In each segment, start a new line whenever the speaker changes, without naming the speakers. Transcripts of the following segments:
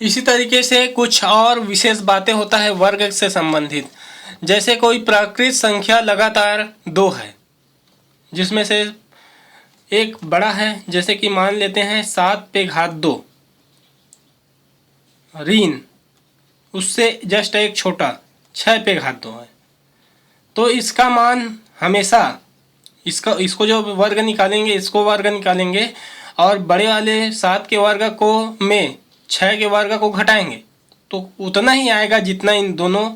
इसी तरीके से कुछ और विशेष बातें होता है वर्ग से संबंधित। जैसे कोई प्राकृत संख्या लगातार 2 है, जिसमें से एक बड़ा है, जैसे कि मान लेते हैं 7 पे घात 2 ऋण, उससे जस्ट एक छोटा 6 पे घात 2 है, तो इसका मान हमेशा इसको जो वर्ग निकालेंगे, इसको वर्ग निकालेंगे और बड़े वाले 7 के वर्ग को में 6 के वर्ग को घटाएंगे तो उतना ही आएगा जितना इन दोनों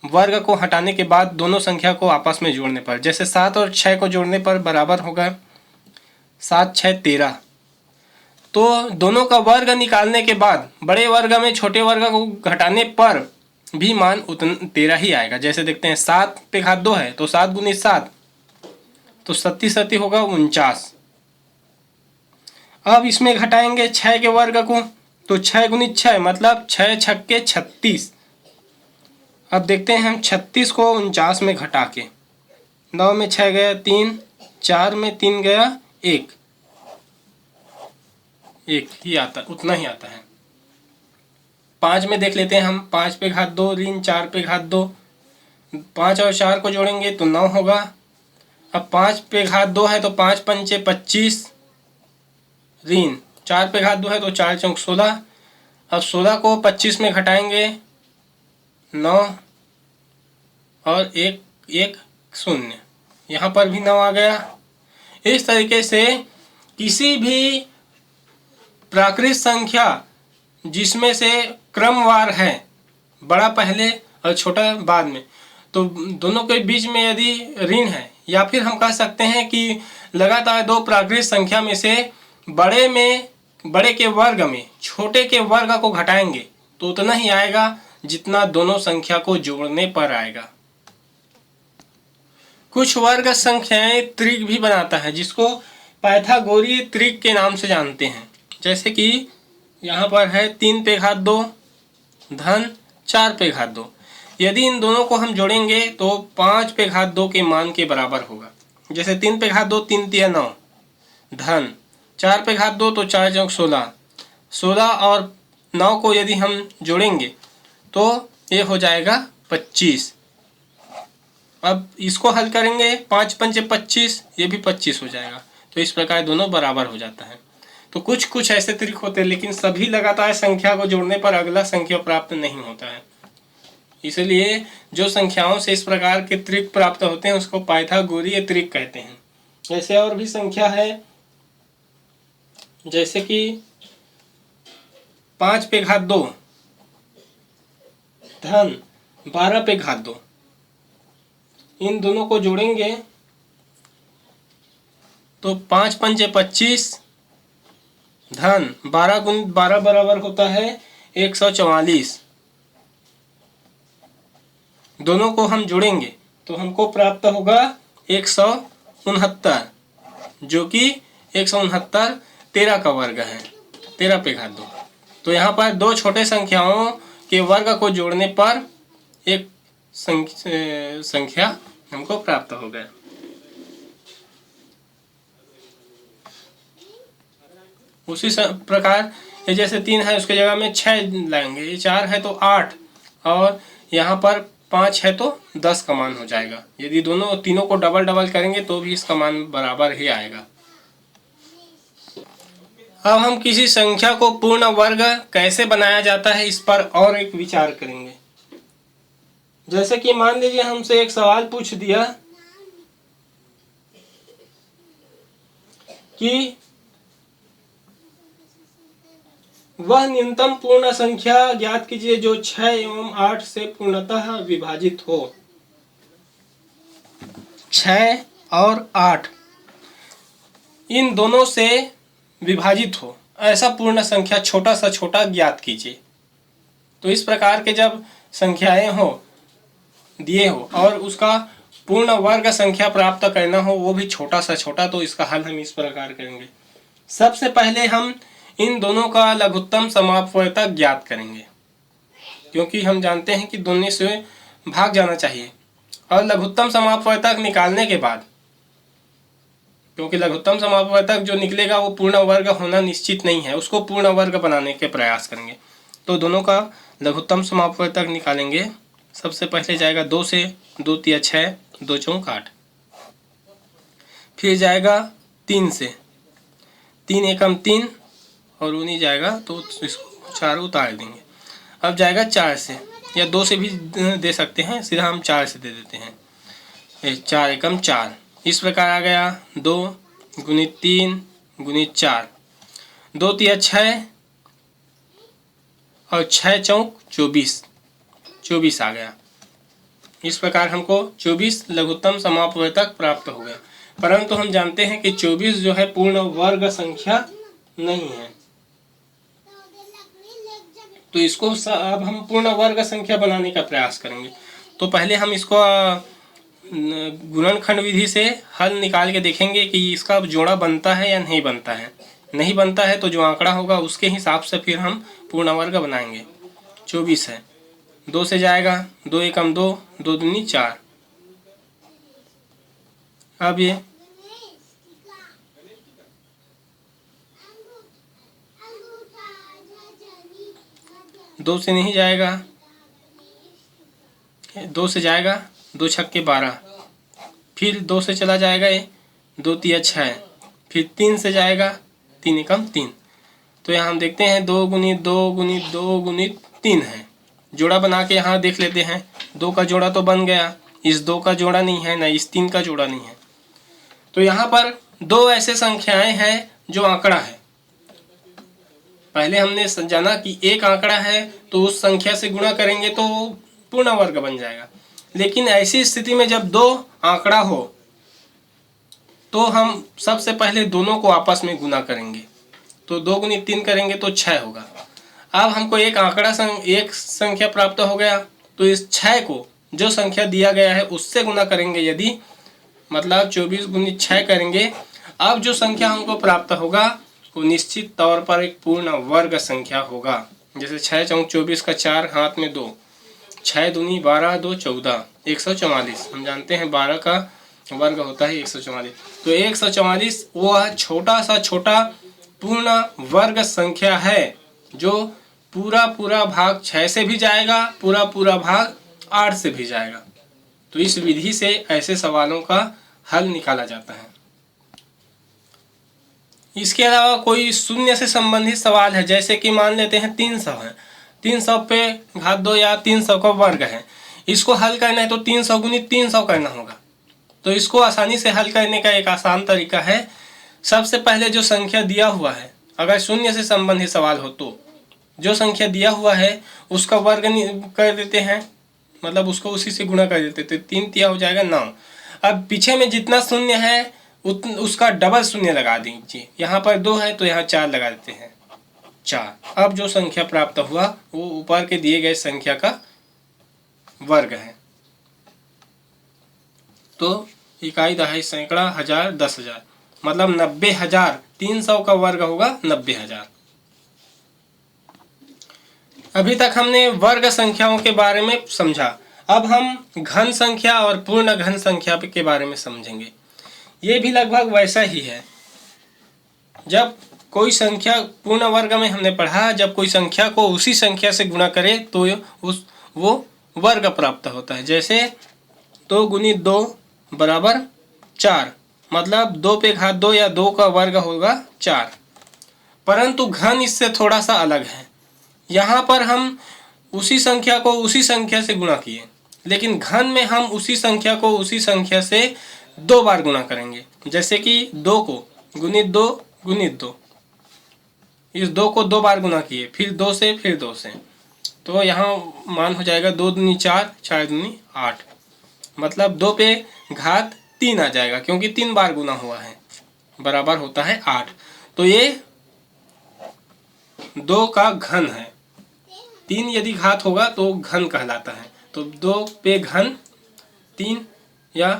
वर्ग को हटाने के बाद दोनों संख्या को आपस में जोड़ने पर। जैसे 7 और 6 को जोड़ने पर बराबर होगा 7 6 13। तो दोनों का वर्ग निकालने के बाद बड़े वर्ग में छोटे वर्ग को घटाने पर भी मान उतना 13 ही आएगा। जैसे देखते हैं 7 पे घात 2 है तो 7 गुनी 7 तो 37 होगा 49। अब इसमें घटाएंगे 6 के वर्ग को तो 6 गुनी 6 मतलब 6 छक्के 36। अब देखते हैं हम 36 को 49 में घटा के, 9 में 6 गया 3, 4 में 3 गया 1 ही आता, उतना ही आता है। 5 में देख लेते हैं हम, 5 पे घात 2 ऋण 4 पे घात 2, 5 और 4 को जोड़ेंगे तो 9 होगा। अब 5 पे घात 2 है तो 5 पंचे 25 ऋण 4 पे घात 2 है तो 4 चौक 16। अब 16 को 25 में घटाएंगे 9 और 1 0, यहाँ पर भी 9 आ गया। इस तरीके से किसी भी प्राकृत संख्या जिसमें से क्रमवार है, बड़ा पहले और छोटा बाद में, तो दोनों के बीच में यदि ऋण है, या फिर हम कह सकते हैं कि लगातार 2 प्राकृत संख्या में से बड़े के वर्ग में छोटे के वर्ग को घटाएंगे तो उतना ही आएगा जितना दोनों संख्या को जोड़ने पर आएगा। कुछ वर्ग संख्याएं त्रिक भी बनाता है, जिसको पाइथागोरीय त्रिक के नाम से जानते हैं। जैसे कि यहाँ पर है 3 पे घात 2 धन 4 पे घात 2। यदि इन दोनों को हम जोड़ेंगे तो 5 पे घात 2 के मान के बराबर होगा। जैसे 3 पे घात 2 3 तिया 9 धन 4 पे घात 2 तो 4 चौक 16। 16 और 9 को यदि हम जोड़ेंगे तो ये हो जाएगा 25। अब इसको हल करेंगे 5 पंचे 25, ये भी 25 हो जाएगा। तो इस प्रकार दोनों बराबर हो जाता है। तो कुछ ऐसे तरीके होते हैं, लेकिन सभी लगातार संख्या को जोड़ने पर अगला संख्या प्राप्त नहीं होता है। इसलिए जो संख्याओं से इस प्रकार के त्रिक प्राप्त होते हैं उसको पाइथागोरीय त्रिक कहते हैं। ऐसे और भी संख्या है, जैसे कि 5 पे घात 2 धन 12 पे घात 2। इन दोनों को जोड़ेंगे तो 5 पंचे 25 धन 12 गुण 12 बराबर होता है 144। दोनों को हम जोड़ेंगे तो हमको प्राप्त होगा 169, जो कि 169 13 का वर्ग है, 13 पे घात 2। तो यहाँ पर दो छोटे संख्याओं के वर्ग को जोड़ने पर एक संख्या हमको प्राप्त हो गया। उसी प्रकार ये जैसे 3 है उसके जगह में 6 लाएंगे, ये 4 है तो 8 और यहाँ पर 5 है तो 10 का मान हो जाएगा। यदि तीनों को डबल करेंगे तो भी इसका मान बराबर ही आएगा। अब हम किसी संख्या को पूर्ण वर्ग कैसे बनाया जाता है इस पर और एक विचार करेंगे। जैसे कि मान लीजिए हमसे एक सवाल पूछ दिया कि वह न्यूनतम पूर्ण संख्या ज्ञात कीजिए जो 6 एवं 8 से पूर्णतः विभाजित हो। 6 और 8 इन दोनों से विभाजित हो ऐसा पूर्ण संख्या छोटा सा छोटा ज्ञात कीजिए। तो इस प्रकार के जब संख्याएं हो दिए हो और उसका पूर्ण वर्ग संख्या प्राप्त करना हो वो भी छोटा सा छोटा, तो इसका हल हम इस प्रकार करेंगे। सबसे पहले हम इन दोनों का लघुत्तम समापवर्तक ज्ञात करेंगे, क्योंकि हम जानते हैं कि दोनों से भाग जाना चाहिए। और लघुत्तम समापवर्तक निकालने के बाद क्योंकि लघुत्तम समापवर्तक जो निकलेगा वो पूर्ण वर्ग होना निश्चित नहीं है, उसको पूर्ण वर्ग बनाने के प्रयास करेंगे। तो दोनों का लघुत्तम समापवर्तक निकालेंगे। सबसे पहले जाएगा 2 से, 2 तिया 6, 2 चौक 8। फिर जाएगा 3 से, 3 एकम 3 और 19 जाएगा तो इसको 4 उतार देंगे। अब जाएगा 4 से, या 2 से भी दे सकते हैं, सीधा हम 4 से दे देते हैं। 4 एकम 4, इस प्रकार आ गया 2 गुणित 3 गुणित 4, 2 तिया 6 और 6 चौक 24, 24 आ गया। इस प्रकार हमको 24 लघुत्तम समापवर्तक प्राप्त हो गया। परंतु हम जानते हैं कि 24 जो है पूर्ण वर्ग संख्या नहीं है, तो इसको अब हम पूर्ण वर्ग संख्या बनाने का प्रयास करेंगे। तो पहले हम इसको गुणनखंड विधि से हल निकाल के देखेंगे कि इसका जोड़ा बनता है या नहीं बनता है। नहीं बनता है तो जो आंकड़ा होगा उसके हिसाब से फिर हम पूर्ण वर्ग बनाएंगे। 24 है, 2 से जाएगा, 2 एकम 2, 2 दूनी 4। अब ये 2 से नहीं जाएगा, 2 से जाएगा, 2 छक्के 12, फिर 2 से चला जाएगा ये 2 तिया 6, फिर 3 से जाएगा, 3 एकम 3। तो यहाँ हम देखते हैं 2 गुणित 2 गुणित 2 गुणित 3 है। जोड़ा बना के यहाँ देख लेते हैं, 2 का जोड़ा तो बन गया, इस 2 का जोड़ा नहीं है, ना इस 3 का जोड़ा नहीं है। तो यहाँ पर 2 ऐसे संख्याएं हैं जो आंकड़ा है। पहले हमने जाना कि एक आंकड़ा है तो उस संख्या से गुणा करेंगे तो पूर्ण वर्ग बन जाएगा। लेकिन ऐसी स्थिति में जब 2 आंकड़ा हो तो हम सबसे पहले दोनों को आपस में गुणा करेंगे। तो 2 गुणित 3 करेंगे तो 6 होगा। अब हमको एक आंकड़ा एक संख्या प्राप्त हो गया, तो इस 6 को जो संख्या दिया गया है उससे गुणा करेंगे। यदि मतलब 24 गुणित 6 करेंगे, अब जो संख्या हमको प्राप्त होगा वो निश्चित तौर पर एक पूर्ण वर्ग संख्या होगा। जैसे 6 चौक 24 का 4 हाथ में 2, 6 दूनी 12, 2 14, 144। हम जानते हैं 12 का वर्ग होता है 144। तो 144 वह छोटा सा छोटा पूर्ण वर्ग संख्या है जो पूरा पूरा भाग 6 से भी जाएगा, पूरा पूरा भाग 8 से भी जाएगा। तो इस विधि से ऐसे सवालों का हल निकाला जाता है। इसके अलावा कोई शून्य से संबंधित सवाल है, जैसे कि मान लेते हैं 300 है, 300 पे घात 2 या 300 का वर्ग है, इसको हल करना है तो 300 गुणित 300 करना होगा। तो इसको आसानी से हल करने का एक आसान तरीका है, सबसे पहले जो संख्या दिया हुआ है, अगर शून्य से संबंधित सवाल हो तो जो संख्या दिया हुआ है उसका वर्ग कर देते हैं, मतलब उसको उसी से गुणा कर देते, तो 3 तिया हो जाएगा 9। अब पीछे में जितना शून्य है उसका डबल शून्य लगा दीजिए। यहाँ पर 2 है तो यहाँ 4 लगा देते हैं, 4। अब जो संख्या प्राप्त हुआ वो ऊपर के दिए गए संख्या का वर्ग है। तो इकाई, दहाई, सैकड़ा, हजार, 10,000, मतलब 90,000। 300 का वर्ग होगा 90,000। अभी तक हमने वर्ग संख्याओं के बारे में समझा। अब हम घन संख्या और पूर्ण घन संख्या के बारे में समझेंगे। ये भी लगभग वैसा ही है। जब कोई संख्या पूर्ण वर्ग में हमने पढ़ा, जब कोई संख्या को उसी संख्या से गुणा करे तो वो वर्ग प्राप्त होता है। जैसे 2 गुणित 2 बराबर 4, मतलब 2 पे घात 2 या 2 का वर्ग होगा 4। परंतु घन इससे थोड़ा सा अलग है। यहाँ पर हम उसी संख्या को उसी संख्या से गुणा किए, लेकिन घन में हम उसी संख्या को उसी संख्या से 2 बार गुणा करेंगे। जैसे कि 2 को गुणित 2 गुणित 2, इस 2 को 2 बार गुणा किए, फिर 2 से, फिर 2 से, तो यहाँ मान हो जाएगा 2 दूनी 4, 4 दूनी 8, मतलब 2 पे घात 3 आ जाएगा क्योंकि 3 बार गुणा हुआ है, बराबर होता है 8। तो ये 2 का घन है। 3 यदि घात होगा तो घन कहलाता है। तो 2 पे घन 3 या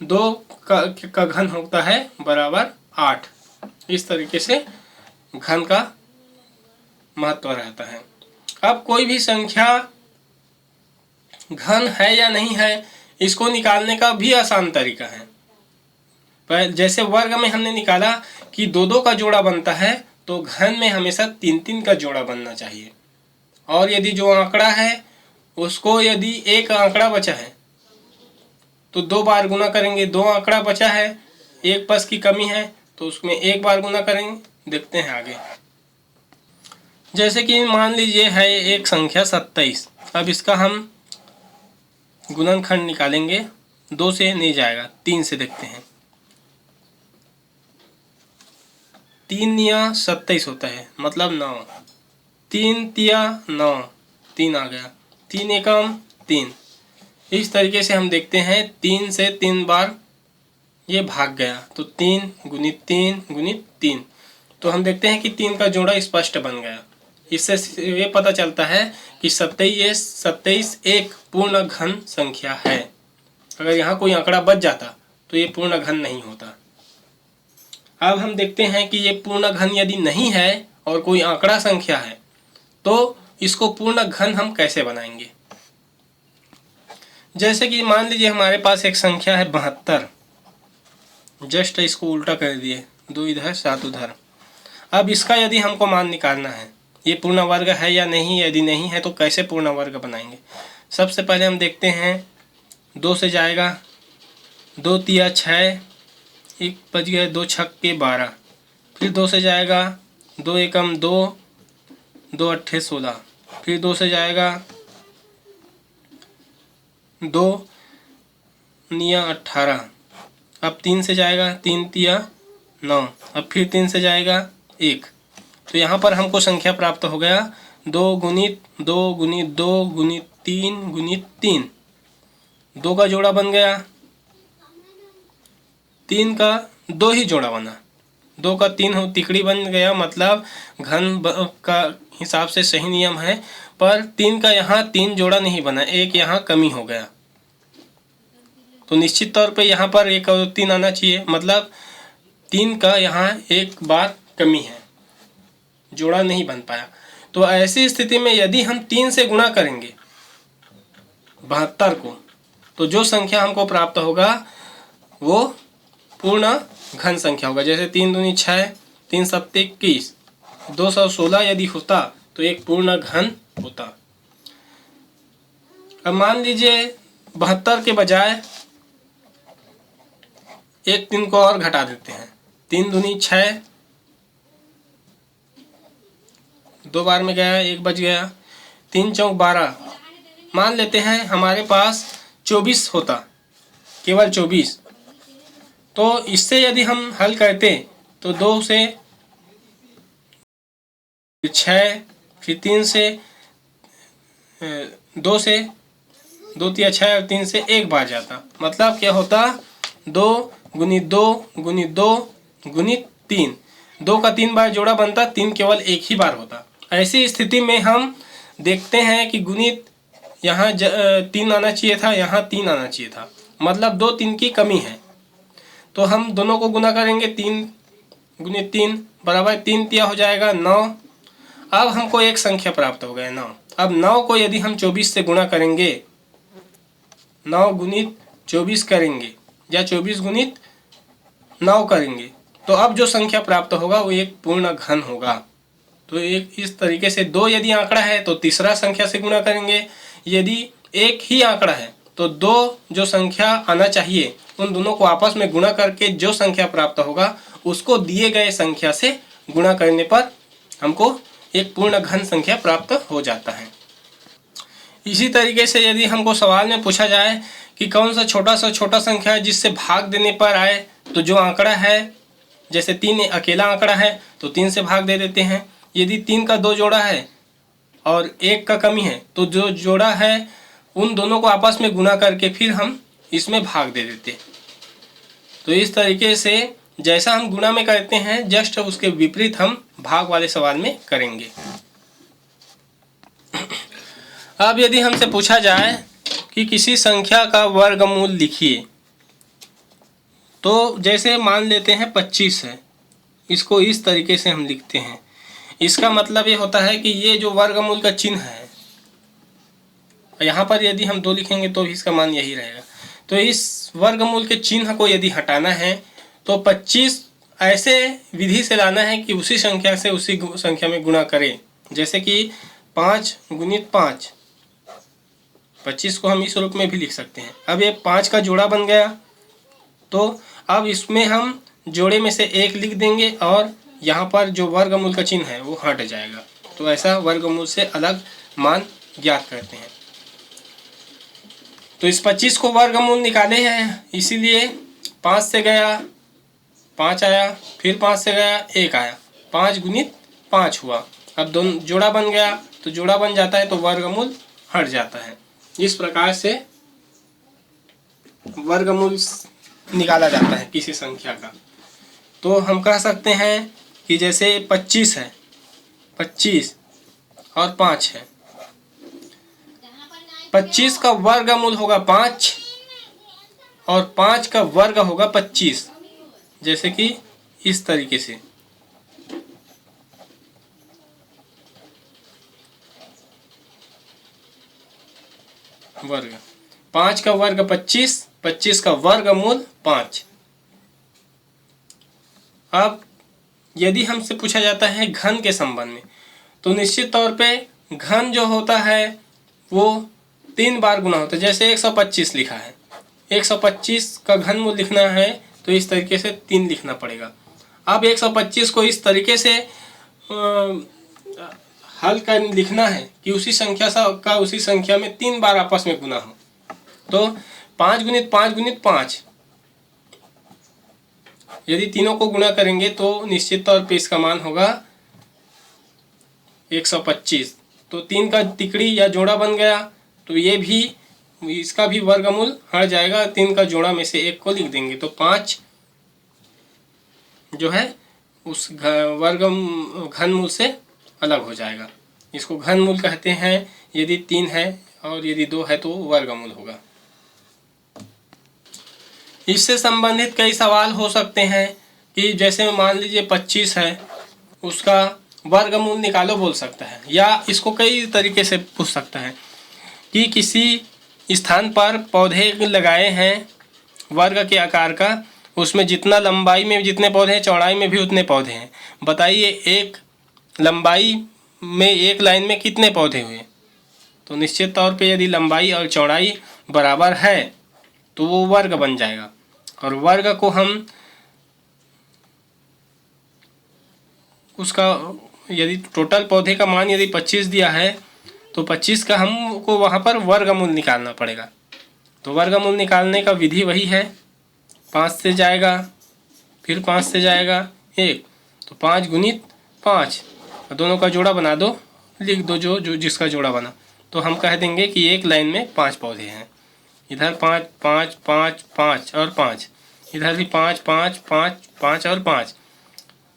2 का घन होता है बराबर 8। इस तरीके से घन का महत्व रहता है। अब कोई भी संख्या घन है या नहीं है, इसको निकालने का भी आसान तरीका है। जैसे वर्ग में हमने निकाला कि 2-2 का जोड़ा बनता है, तो घन में हमेशा 3-3 का जोड़ा बनना चाहिए। और यदि जो आंकड़ा है उसको यदि एक आंकड़ा बचा है तो 2 बार गुना करेंगे। 2 आंकड़ा बचा है, एक पस की कमी है, तो उसमें 1 बार गुना करेंगे। देखते हैं आगे। जैसे कि मान लीजिए है एक संख्या 27। अब इसका हम गुणनखंड निकालेंगे। 2 से नहीं जाएगा, 3 से देखते हैं। 3 या 27 होता है, मतलब 9। 3 तिया 9, 3 आ गया। 3 एकम 3। इस तरीके से हम देखते हैं 3 से 3 बार ये भाग गया, तो 3 गुणित 3 गुणित 3। तो हम देखते हैं कि 3 का जोड़ा स्पष्ट बन गया। इससे ये पता चलता है कि 27 एक पूर्ण घन संख्या है। अगर यहाँ कोई आंकड़ा बच जाता तो ये पूर्ण घन नहीं होता। अब हम देखते हैं कि ये पूर्ण घन यदि नहीं है और कोई आंकड़ा संख्या है तो इसको पूर्ण घन हम कैसे बनाएंगे। जैसे कि मान लीजिए हमारे पास एक संख्या है 72। जस्ट इसको उल्टा कर दिए, 2 इधर 7 उधर। अब इसका यदि हमको मान निकालना है, ये पूर्ण वर्ग है या नहीं, यदि नहीं है तो कैसे पूर्ण वर्ग बनाएंगे। सबसे पहले हम देखते हैं 2 से जाएगा, 2 तिया 6, 1 बच गया, 2 छक्के 12। फिर 2 से जाएगा, 2 एकम 2, 2 अट्ठे 16। फिर 2 से जाएगा, 2 निया 18। अब 3 से जाएगा, 3 तिया 9। अब फिर 3 से जाएगा 1। तो यहाँ पर हमको संख्या प्राप्त हो गया 2 गुणित 2 गुणित 2 गुणित 3 गुणित 3। 2 का जोड़ा बन गया, 3 का 2 ही जोड़ा बना। 2 का 3 हो तिकड़ी बन गया, मतलब घन का हिसाब से सही नियम है। पर 3 का यहाँ 3 जोड़ा नहीं बना, एक यहाँ कमी हो गया। तो निश्चित तौर पे यहाँ पर 1 और 3 आना चाहिए, मतलब 3 का यहाँ 1 बार कमी है, जोड़ा नहीं बन पाया। तो ऐसी स्थिति में यदि हम 3 से गुणा करेंगे 72 को, तो जो संख्या हमको प्राप्त होगा वो पूर्ण घन संख्या होगा। जैसे 3 दूनी 6, 3 सत्ते 21, 216 यदि होता तो एक पूर्ण घन होता। अब मान लीजिए 72 के बजाय एक 3 को और घटा देते हैं। 3 दूनी 6, 2 बार में गया, 1 बच गया। 3 चौक 12। मान लेते हैं हमारे पास 24 होता, केवल 24। तो इससे यदि हम हल करते तो 2 से 6, फिर 3 से 2 से 2 तिया 6 और 3 से 1 बार जाता। मतलब क्या होता, 2 गुणित 2 गुणित 2 गुणित 3। 2 का 3 बार जोड़ा बनता, 3 केवल 1 ही बार होता। ऐसी स्थिति में हम देखते हैं कि गुणित यहाँ 3 आना चाहिए था, यहाँ 3 आना चाहिए था, मतलब 2 3 की कमी है। तो हम दोनों को गुना करेंगे, 3 गुणित 3 बराबर 3 तिया हो जाएगा 9। अब हमको एक संख्या प्राप्त हो गया 9। अब 9 को यदि हम 24 से गुणा करेंगे, 9 गुणित 24 करेंगे या 24 गुणित 9 करेंगे, तो अब जो संख्या प्राप्त होगा वो एक पूर्ण घन होगा। तो एक इस तरीके से 2 यदि आंकड़ा है तो तीसरा संख्या से गुणा करेंगे। यदि एक ही आंकड़ा है तो 2 जो संख्या आना चाहिए उन दोनों को आपस में गुणा करके जो संख्या प्राप्त होगा उसको दिए गए संख्या से गुणा करने पर हमको एक पूर्ण घन संख्या प्राप्त हो जाता है। इसी तरीके से यदि हमको सवाल में पूछा जाए कि कौन सा छोटा संख्या है जिससे भाग देने पर आए, तो जो आंकड़ा है, जैसे 3 अकेला आंकड़ा है तो 3 से भाग दे देते हैं। यदि 3 का 2 जोड़ा है और 1 का कमी है तो जो जोड़ा है उन दोनों को आपस में गुना करके फिर हम इसमें भाग दे देते। तो इस तरीके से जैसा हम गुणा में करते हैं जस्ट उसके विपरीत हम भाग वाले सवाल में करेंगे। अब यदि हमसे पूछा जाए कि किसी संख्या का वर्गमूल लिखिए, तो जैसे मान लेते हैं 25 है, इसको इस तरीके से हम लिखते हैं। इसका मतलब ये होता है कि ये जो वर्गमूल का चिन्ह है, यहाँ पर यदि हम 2 लिखेंगे तो इसका मान यही रहेगा। तो इस वर्गमूल के चिन्ह को यदि हटाना है तो 25 ऐसे विधि से लाना है कि उसी संख्या से उसी संख्या में गुणा करें। जैसे कि 5 गुणित 5, 25 को हम इस रूप में भी लिख सकते हैं। अब ये 5 का जोड़ा बन गया, तो अब इसमें हम जोड़े में से 1 लिख देंगे और यहाँ पर जो वर्गमूल का चिन्ह है वो हट जाएगा। तो ऐसा वर्गमूल से अलग मान ज्ञात करते हैं। तो इस 25 को वर्गमूल निकाले हैं, इसीलिए 5 से गया 5 आया, फिर 5 से गया 1 आया, 5 गुणित 5 हुआ। अब दोनों जोड़ा बन गया, तो जोड़ा बन जाता है तो वर्गमूल हट जाता है। इस प्रकार से वर्गमूल निकाला जाता है किसी संख्या का। तो हम कह सकते हैं कि जैसे 25 है, 25 और 5 है, 25 का वर्गमूल होगा 5 और 5 का वर्ग होगा 25। जैसे कि इस तरीके से वर्ग, 5 का वर्ग 25, 25 का वर्गमूल 5। अब यदि हमसे पूछा जाता है घन के संबंध में, तो निश्चित तौर पे घन जो होता है वो 3 बार गुना होता है। जैसे 125 लिखा है, 125 का घनमूल लिखना है तो इस तरीके से 3 लिखना पड़ेगा। अब 125 को इस तरीके से हल कर लिखना है कि उसी संख्या का उसी संख्या में 3 बार आपस में गुना हो। तो 5 गुणित 5 गुणित 5, यदि तीनों को गुणा करेंगे तो निश्चित तौर पे इसका मान होगा 125। तो 3 का तिकड़ी या जोड़ा बन गया, तो ये भी, इसका भी वर्गमूल हट जाएगा। 3 का जोड़ा में से 1 को लिख देंगे तो 5 जो है उस घनमूल से अलग हो जाएगा। इसको घनमूल कहते हैं यदि 3 है, और यदि 2 है तो वर्गमूल होगा। इससे संबंधित कई सवाल हो सकते हैं कि जैसे मान लीजिए 25 है, उसका वर्गमूल निकालो बोल सकता है, या इसको कई तरीके से पूछ सकता है कि किसी स्थान पर पौधे लगाए हैं वर्ग के आकार का, उसमें जितना लंबाई में जितने पौधे हैं चौड़ाई में भी उतने पौधे हैं, बताइए एक लंबाई में एक लाइन में कितने पौधे हुए। तो निश्चित तौर पे यदि लंबाई और चौड़ाई बराबर है तो वो वर्ग बन जाएगा। और वर्ग को हम उसका यदि टोटल पौधे का मान यदि 25 दिया है तो 25 का हमको वहाँ पर वर्गमूल निकालना पड़ेगा। तो वर्गमूल निकालने का विधि वही है, 5 से जाएगा, फिर 5 से जाएगा 1, तो 5 गुणित 5, दोनों का जोड़ा बना दो, लिख दो जो जिसका जोड़ा बना। तो हम कह देंगे कि एक लाइन में 5 पौधे हैं, इधर 5 5 5 5 और 5, इधर भी 5 5 5 5 और 5।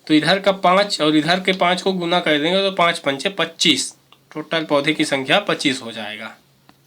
तो इधर का 5 और इधर के 5 को गुना कर देंगे तो 5 पंचे 25, टोटल पौधे की संख्या 25 हो जाएगा।